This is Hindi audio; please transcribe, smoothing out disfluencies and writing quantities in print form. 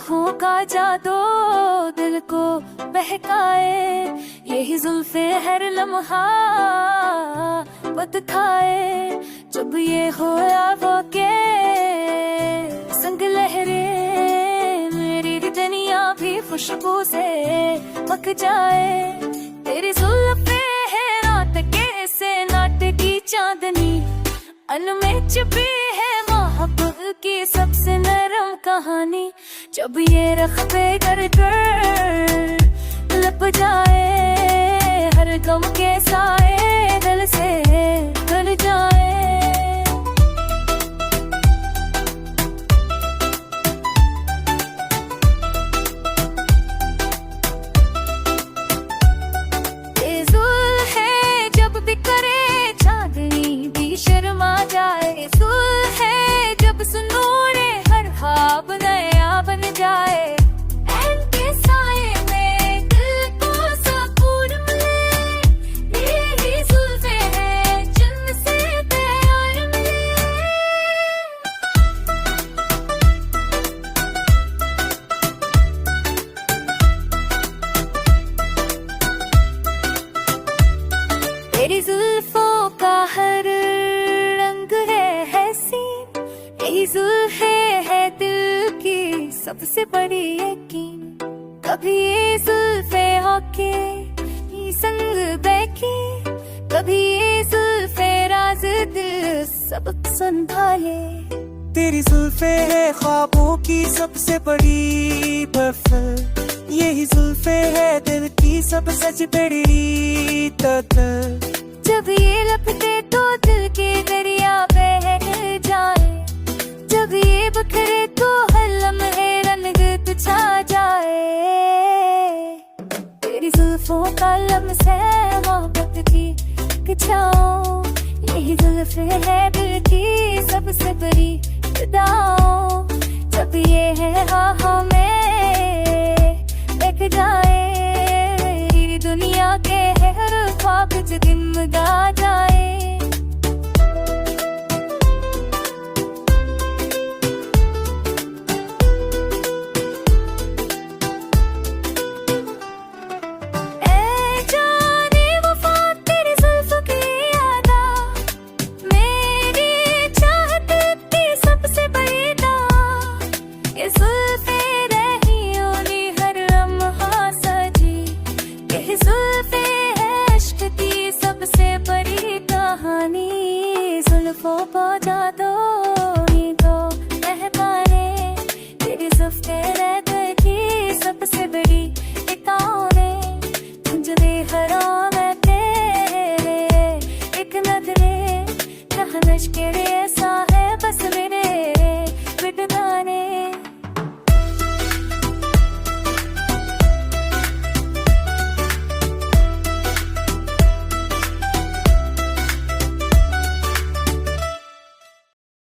आँखों का जादू दिल को बहकाए, यही जुल्फे हर लम्हा बत खाए। जब ये हो वो के संग लहरे, मेरी दुनिया भी खुशबू से पक जाए। तेरी जुल्फे है रात के से नाटकी चांदनी, अनमें छिपी है मोहब्बत की सबसे नरम कहानी। जब ये रख्ते कर कर लप जाए, हर गम के साए दिल से ढल जाए। ये जुल्फ है जब भी करे चांदनी भी शर्मा जाए, जुल्फ है जब सुनूरे हर ख्वाब नया बन जाए। इनके साए में दिल को सुकून मिले, यही जुल्फे है जन्नत से प्यार मिले। तेरी जुल्फों का हर रंग है हसीन, यही जुल्फे है दिल की सबसे बड़ी यकीन। कभी ये जुल्फे होके संग बैठी, कभी ये जुल्फे राज दिल सब संभाले। तेरी जुल्फे है ख्वाबों की सबसे बड़ी बफर, यही जुल्फे है दिल की सब सच बड़ी ततर। जब ये लपटे तो दिल के दरिया बह जाए, जब ये बखरे तो हर लम्हे रंग छा जाए। तेरी जुल्फों का लम्स है मोहब्बत की किचाओ, यही जुल्फे है दिल की सबसे बड़ी फिदाओ। जब ये है हाँ में देख जाए, मेरी दुनिया के हर ख्वाब जो दिन गा जाए।